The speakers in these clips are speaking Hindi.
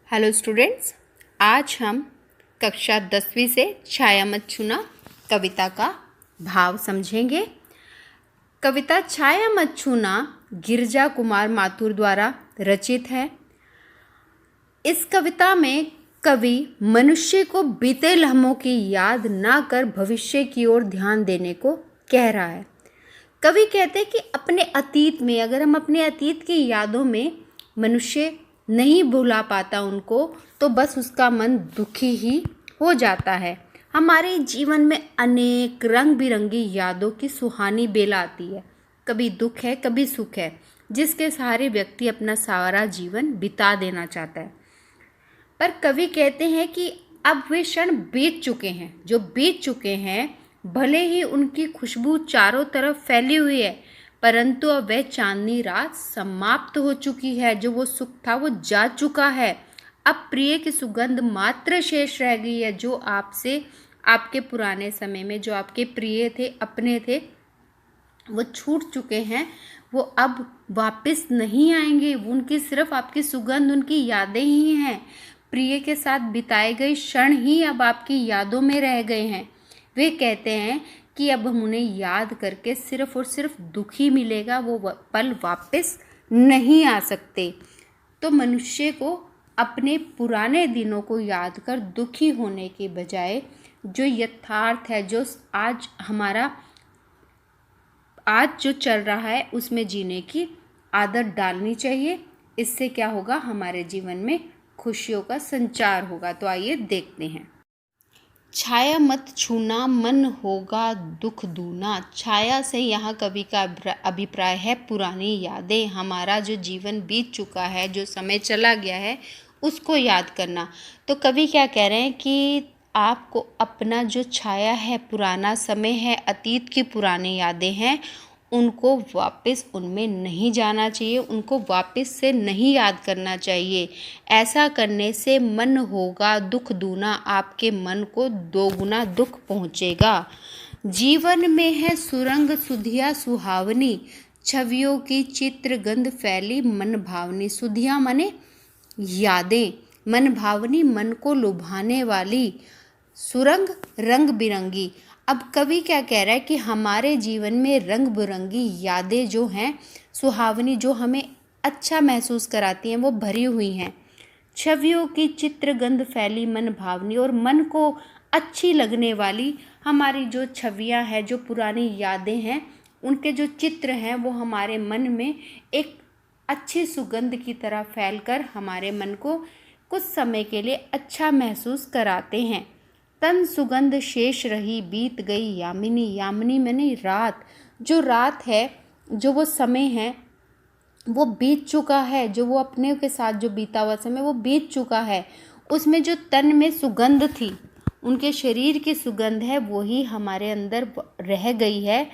हेलो स्टूडेंट्स, आज हम कक्षा 10वीं से छाया मत छूना कविता का भाव समझेंगे। कविता छाया मत छूना गिरिजा कुमार माथुर द्वारा रचित है। इस कविता में कवि मनुष्य को बीते लम्हों की याद ना कर भविष्य की ओर ध्यान देने को कह रहा है। कवि कहते हैं कि अपने अतीत में, अगर हम अपने अतीत की यादों में मनुष्य नहीं भुला पाता उनको, तो बस उसका मन दुखी ही हो जाता है। हमारे जीवन में अनेक रंग बिरंगी यादों की सुहानी बेल आती है। कभी दुख है, कभी सुख है, जिसके सहारे व्यक्ति अपना सारा जीवन बिता देना चाहता है। पर कवि कहते हैं कि अब वे क्षण बीत चुके हैं। जो बीत चुके हैं, भले ही उनकी खुशबू चारों तरफ फैली हुई है, परंतु अब वह चांदनी रात समाप्त हो चुकी है। जो वो सुख था वो जा चुका है। अब प्रिय की सुगंध मात्र शेष रह गई है। जो आपसे, आपके पुराने समय में जो आपके प्रिय थे, अपने थे, वो छूट चुके हैं। वो अब वापस नहीं आएंगे। उनकी सिर्फ आपकी सुगंध, उनकी यादें ही हैं। प्रिय के साथ बिताए गए क्षण ही अब आपकी यादों में रह गए हैं। वे कहते हैं कि अब हम उन्हें याद करके सिर्फ और सिर्फ दुख ही मिलेगा, वो पल वापस नहीं आ सकते। तो मनुष्य को अपने पुराने दिनों को याद कर दुखी होने के बजाय जो यथार्थ है, जो आज जो चल रहा है, उसमें जीने की आदत डालनी चाहिए। इससे क्या होगा, हमारे जीवन में खुशियों का संचार होगा। तो आइए देखते हैं। छाया मत छूना मन होगा दुख दूना। छाया से यहाँ कवि का अभिप्राय है पुरानी यादें। हमारा जो जीवन बीत चुका है, जो समय चला गया है, उसको याद करना। तो कवि क्या कह रहे हैं कि आपको अपना जो छाया है, पुराना समय है, अतीत की पुरानी यादें हैं, उनको वापस उनमें नहीं जाना चाहिए, उनको वापस से नहीं याद करना चाहिए। ऐसा करने से मन होगा दुख दूना, आपके मन को दोगुना दुख पहुँचेगा। जीवन में है सुरंग सुधिया सुहावनी, छवियों की चित्र गंध फैली मन भावनी। सुधिया माने यादें, मन भावनी मन को लुभाने वाली, सुरंग रंग बिरंगी। अब कवि क्या कह रहा है कि हमारे जीवन में रंग बिरंगी यादें जो हैं, सुहावनी, जो हमें अच्छा महसूस कराती हैं, वो भरी हुई हैं। छवियों की चित्रगंध फैली मन भावनी, और मन को अच्छी लगने वाली हमारी जो छवियां हैं, जो पुरानी यादें हैं, उनके जो चित्र हैं, वो हमारे मन में एक अच्छी सुगंध की तरह फैलकर हमारे मन को कुछ समय के लिए अच्छा महसूस कराते हैं। तन सुगंध शेष रही बीत गई यामिनी। यामिनी मैंने रात। जो रात है, जो वो समय है, वो बीत चुका है। जो वो अपने के साथ जो बीता हुआ समय, वो बीत चुका है। उसमें जो तन में सुगंध थी, उनके शरीर की सुगंध है, वही हमारे अंदर रह गई है।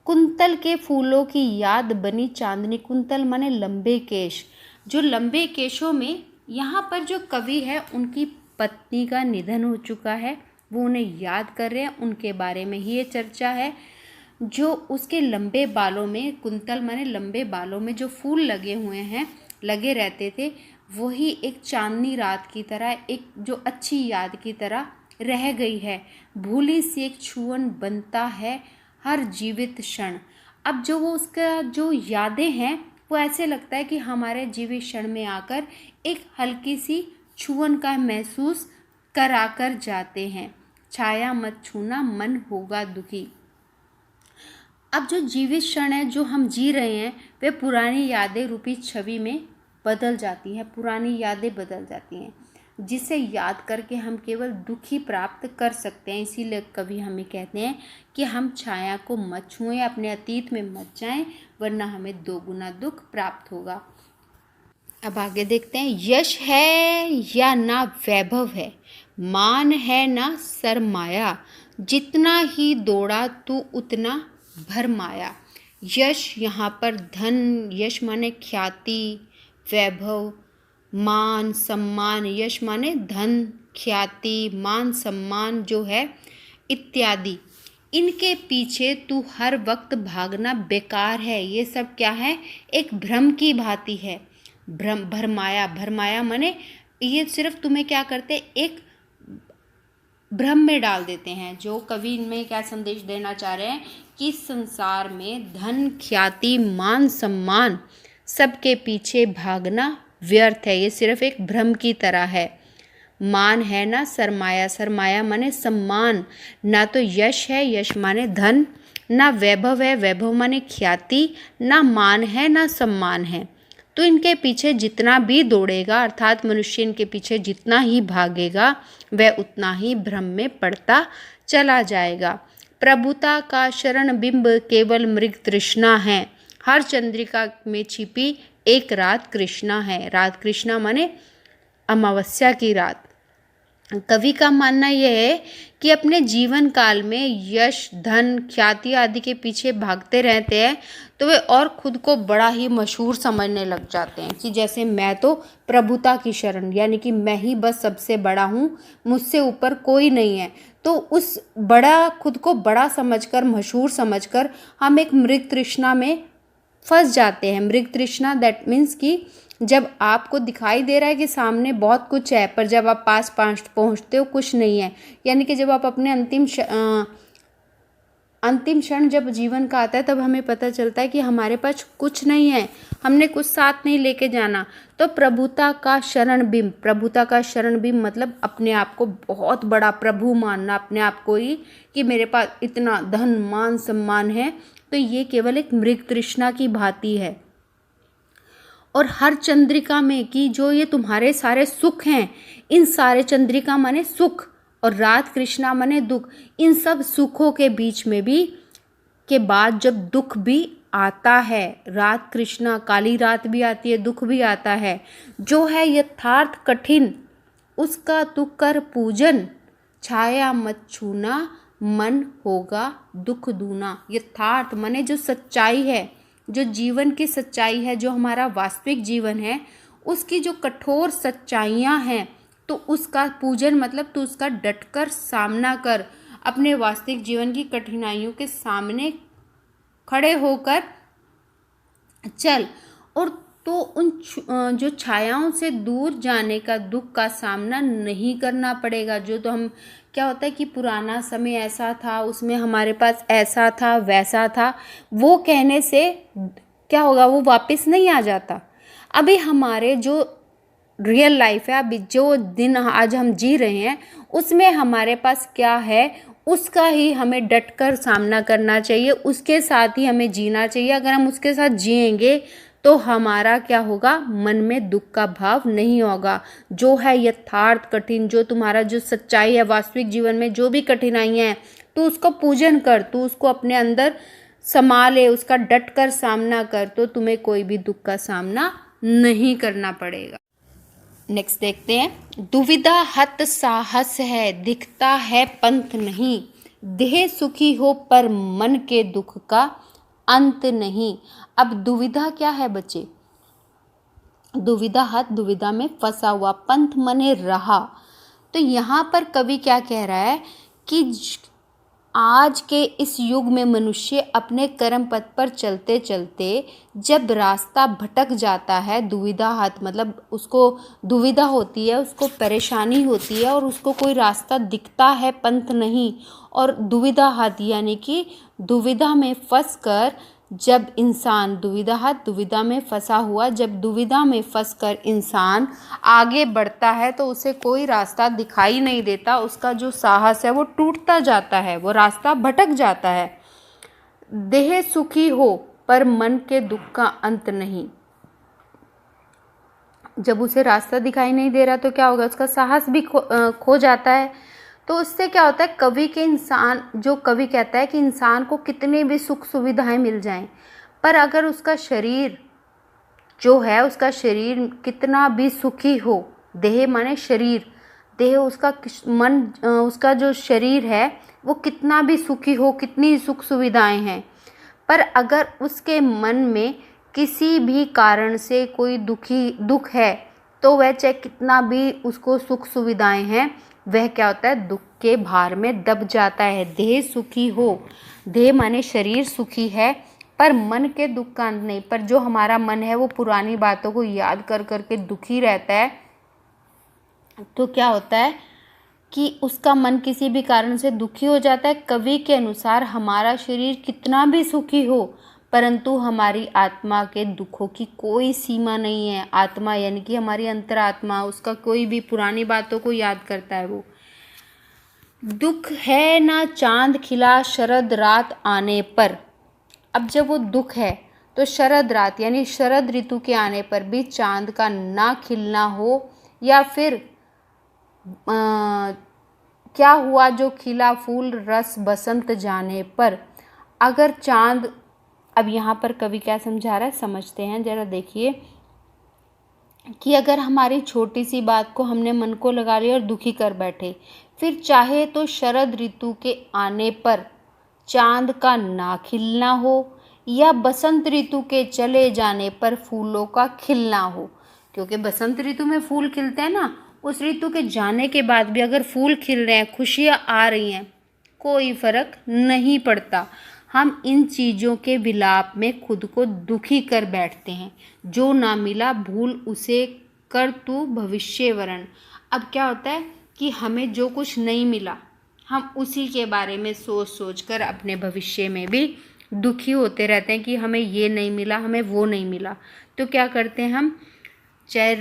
कुंतल के फूलों की याद बनी चांदनी। कुंतल माने लंबे केश। जो लंबे केशों में, यहाँ पर जो कवि है, उनकी पत्नी का निधन हो चुका है, वो उन्हें याद कर रहे हैं, उनके बारे में ही ये चर्चा है। जो उसके लंबे बालों में, कुंतल माने लंबे बालों में जो फूल लगे हुए हैं, लगे रहते थे, वही एक चांदनी रात की तरह, एक जो अच्छी याद की तरह रह गई है। भूली सी एक छुअन बनता है हर जीवित क्षण। अब जो वो उसका जो यादें हैं, वो ऐसे लगता है कि हमारे जीवित क्षण में आकर एक हल्की सी छुअन का महसूस कराकर जाते हैं। छाया मत छूना मन होगा दुखी। अब जो जीवित क्षण है, जो हम जी रहे हैं, वे पुरानी यादें रूपी छवि में बदल जाती हैं। पुरानी यादें बदल जाती हैं, जिसे याद करके हम केवल दुख ही प्राप्त कर सकते हैं। इसीलिए कवि हमें कहते हैं कि हम छाया को मत छुएं, अपने अतीत में मत जाएं, वरना हमें दोगुना दुख प्राप्त होगा। अब आगे देखते हैं। यश है या ना वैभव है, मान है ना सरमाया, जितना ही दौड़ा तू उतना भरमाया। यश, यहाँ पर धन, यश माने ख्याति, वैभव मान सम्मान। यश माने धन, ख्याति, मान सम्मान जो है इत्यादि। इनके पीछे तू हर वक्त भागना बेकार है। ये सब क्या है, एक भ्रम की भांति है। भ्रम, भरमाया, भरमाया माने ये सिर्फ तुम्हें क्या करते, एक भ्रम में डाल देते हैं। जो कवि इनमें क्या संदेश देना चाह रहे हैं कि संसार में धन, ख्याति, मान सम्मान सबके पीछे भागना व्यर्थ है, ये सिर्फ एक भ्रम की तरह है। मान है ना सरमाया, सरमाया माने सम्मान, ना तो यश है, यश माने धन, ना वैभव है, वैभव माने ख्याति, ना मान है ना सम्मान है। तो इनके पीछे जितना भी दौड़ेगा, अर्थात मनुष्य इनके पीछे जितना ही भागेगा, वह उतना ही भ्रम में पड़ता चला जाएगा। प्रभुता का शरण बिंब केवल मृग तृष्णा है, हर चंद्रिका में छिपी एक रात कृष्णा है। रात कृष्णा माने अमावस्या की रात। कवि का मानना यह है कि अपने जीवन काल में यश, धन, ख्याति आदि के पीछे भागते रहते हैं तो वे और खुद को बड़ा ही मशहूर समझने लग जाते हैं कि जैसे मैं तो प्रभुता की शरण, यानी कि मैं ही बस सबसे बड़ा हूँ, मुझसे ऊपर कोई नहीं है। तो उस बड़ा, खुद को बड़ा समझकर, मशहूर समझकर हम एक मृग तृष्णा में फंस जाते हैं। मृग तृष्णा दैट मीन्स कि जब आपको दिखाई दे रहा है कि सामने बहुत कुछ है, पर जब आप पास पहुंचते हो कुछ नहीं है, यानी कि जब आप अपने अंतिम क्षण जब जीवन का आता है तब हमें पता चलता है कि हमारे पास कुछ नहीं है, हमने कुछ साथ नहीं लेके जाना। तो प्रभुता का शरण बिंब, प्रभुता का शरण बिंब मतलब अपने आप को बहुत बड़ा प्रभु मानना, अपने आप को ही कि मेरे पास इतना धन, मान, सम्मान है। तो ये केवल एक मृग तृष्णा की भांति है। और हर चंद्रिका में कि जो ये तुम्हारे सारे सुख हैं, इन सारे, चंद्रिका माने सुख और रात कृष्णा माने दुख, इन सब सुखों के बीच में भी के बाद जब दुख भी आता है, रात कृष्णा, काली रात भी आती है, दुख भी आता है, जो है यथार्थ कठिन, उसका तू कर पूजन, छाया मत छूना, मन होगा दुख दूना। यथार्थ माने जो सच्चाई है, जो जीवन की सच्चाई है, जो हमारा वास्तविक जीवन है, उसकी जो कठोर सच्चाइयाँ हैं, तो उसका पूजन मतलब तो उसका डटकर सामना कर, अपने वास्तविक जीवन की कठिनाइयों के सामने खड़े होकर चल। और तो उन जो छायाओं से दूर जाने का दुख का सामना नहीं करना पड़ेगा। जो तो हम क्या होता है कि पुराना समय ऐसा था, उसमें हमारे पास ऐसा था, वैसा था, वो कहने से क्या होगा, वो वापस नहीं आ जाता। अभी हमारे जो रियल लाइफ है, अभी जो दिन आज हम जी रहे हैं, उसमें हमारे पास क्या है उसका ही हमें डटकर सामना करना चाहिए, उसके साथ ही हमें जीना चाहिए। अगर हम उसके साथ जिएंगे तो हमारा क्या होगा, मन में दुख का भाव नहीं होगा। जो है यथार्थ कठिन, जो तुम्हारा जो सच्चाई है वास्तविक जीवन में, जो भी कठिनाइयाँ हैं, तो उसको पूजन कर, तू उसको अपने अंदर समा ले, उसका डट कर सामना कर, तो तुम्हें कोई भी दुख का सामना नहीं करना पड़ेगा। नेक्स्ट देखते हैं। दुविधा हत साहस है, दिखता है पंथ नहीं, देह सुखी हो पर मन के दुख का अंत नहीं। अब दुविधा क्या है बच्चे, दुविधा हत, दुविधा में फंसा हुआ, पंथ मने रहा। तो यहाँ पर कवि क्या कह रहा है कि आज के इस युग में मनुष्य अपने कर्म पथ पर चलते चलते जब रास्ता भटक जाता है, दुविधा हत मतलब उसको दुविधा होती है, उसको परेशानी होती है और उसको कोई रास्ता दिखता है, पंथ नहीं। और दुविधा हत यानी कि दुविधा में फंसकर जब इंसान, दुविधा में फंसा हुआ, जब दुविधा में फंसकर इंसान आगे बढ़ता है तो उसे कोई रास्ता दिखाई नहीं देता, उसका जो साहस है वो टूटता जाता है, वो रास्ता भटक जाता है। देह सुखी हो पर मन के दुख का अंत नहीं। जब उसे रास्ता दिखाई नहीं दे रहा तो क्या होगा, उसका साहस भी खो जाता है। तो उससे क्या होता है, कवि के इंसान, जो कवि कहता है कि इंसान को कितनी भी सुख सुविधाएं मिल जाएं, पर अगर उसका शरीर जो है, उसका शरीर कितना भी सुखी हो, देह माने शरीर, देह उसका मन, उसका जो शरीर है वो कितना भी सुखी हो, कितनी सुख सुविधाएं हैं, पर अगर उसके मन में किसी भी कारण से कोई दुख है तो वह चाहे कितना भी उसको सुख सुविधाएं हैं, वह क्या होता है, दुख के भार में दब जाता है। देह सुखी हो, देह माने शरीर सुखी है पर मन के दुख का अंत नहीं। पर जो हमारा मन है वो पुरानी बातों को याद कर करके दुखी रहता है, तो क्या होता है कि उसका मन किसी भी कारण से दुखी हो जाता है। कवि के अनुसार हमारा शरीर कितना भी सुखी हो, परंतु हमारी आत्मा के दुखों की कोई सीमा नहीं है। आत्मा यानी कि हमारी अंतरात्मा, उसका कोई भी पुरानी बातों को याद करता है वो। दुख है ना चांद खिला शरद रात आने पर। अब जब वो दुख है तो शरद रात यानी शरद ऋतु के आने पर भी चांद का ना खिलना हो, या फिर क्या हुआ जो खिला फूल रस बसंत जाने पर। अगर चांद, अब यहाँ पर कवि क्या समझा रहा है समझते हैं जरा, देखिए कि अगर हमारी छोटी सी बात को हमने मन को लगा लिया और दुखी कर बैठे, फिर चाहे तो शरद ऋतु के आने पर चांद का ना खिलना हो, या बसंत ऋतु के चले जाने पर फूलों का खिलना हो। क्योंकि बसंत ऋतु में फूल खिलते हैं ना, उस ऋतु के जाने के बाद भी अगर फूल खिल रहे हैं, खुशियाँ आ रही हैं, कोई फर्क नहीं पड़ता। हम इन चीज़ों के विलाप में खुद को दुखी कर बैठते हैं। जो ना मिला भूल उसे कर तू भविष्य वरण। अब क्या होता है कि हमें जो कुछ नहीं मिला, हम उसी के बारे में सोच सोच कर अपने भविष्य में भी दुखी होते रहते हैं कि हमें ये नहीं मिला, हमें वो नहीं मिला। तो क्या करते हैं हम, चाहे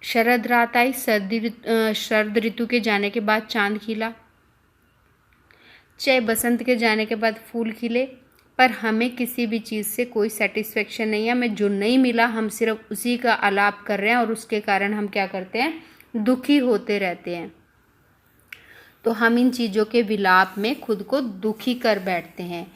शरद रात आई, शरद ऋतु के जाने के बाद चांद खिला, चाहे बसंत के जाने के बाद फूल खिले, पर हमें किसी भी चीज़ से कोई सेटिस्फेक्शन नहीं है। हमें जो नहीं मिला हम सिर्फ उसी का आलाप कर रहे हैं, और उसके कारण हम क्या करते हैं, दुखी होते रहते हैं। तो हम इन चीज़ों के विलाप में खुद को दुखी कर बैठते हैं।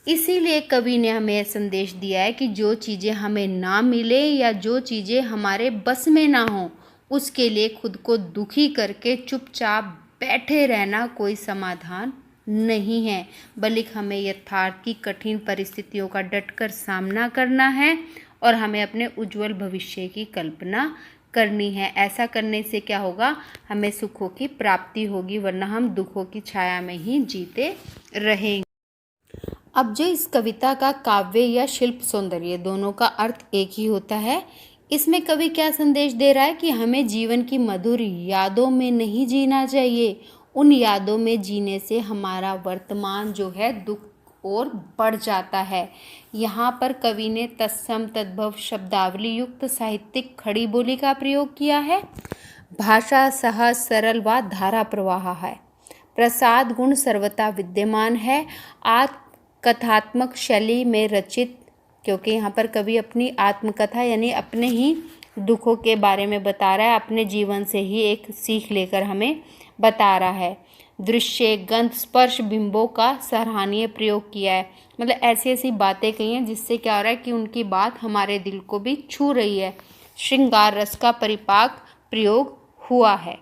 इसीलिए कवि ने हमें यह संदेश दिया है कि जो चीज़ें हमें ना मिले या जो चीज़ें हमारे बस में ना हो, उसके लिए खुद को दुखी करके चुपचाप बैठे रहना कोई समाधान नहीं है, बल्कि हमें यथार्थ की कठिन परिस्थितियों का डटकर सामना करना है और हमें अपने उज्जवल भविष्य की कल्पना करनी है। ऐसा करने से क्या होगा, हमें सुखों की प्राप्ति होगी, वरना हम दुखों की छाया में ही जीते रहेंगे। अब जो इस कविता का काव्य या शिल्प सौंदर्य दोनों का अर्थ एक ही होता है, इसमें कवि क्या संदेश दे रहा है कि हमें जीवन की मधुर यादों में नहीं जीना चाहिए। उन यादों में जीने से हमारा वर्तमान जो है दुख और बढ़ जाता है। यहाँ पर कवि ने तत्सम तद्भव शब्दावली युक्त साहित्यिक खड़ी बोली का प्रयोग किया है। भाषा सहज सरल व धारा प्रवाह है। प्रसाद गुण सर्वथा विद्यमान है। कथात्मक शैली में रचित, क्योंकि यहाँ पर कवि अपनी आत्मकथा यानी अपने ही दुखों के बारे में बता रहा है, अपने जीवन से ही एक सीख लेकर हमें बता रहा है। दृश्य गंध स्पर्श बिंबों का सराहनीय प्रयोग किया है, मतलब ऐसी ऐसी बातें कही हैं जिससे क्या हो रहा है कि उनकी बात हमारे दिल को भी छू रही है। श्रृंगार रस का परिपाक प्रयोग हुआ है।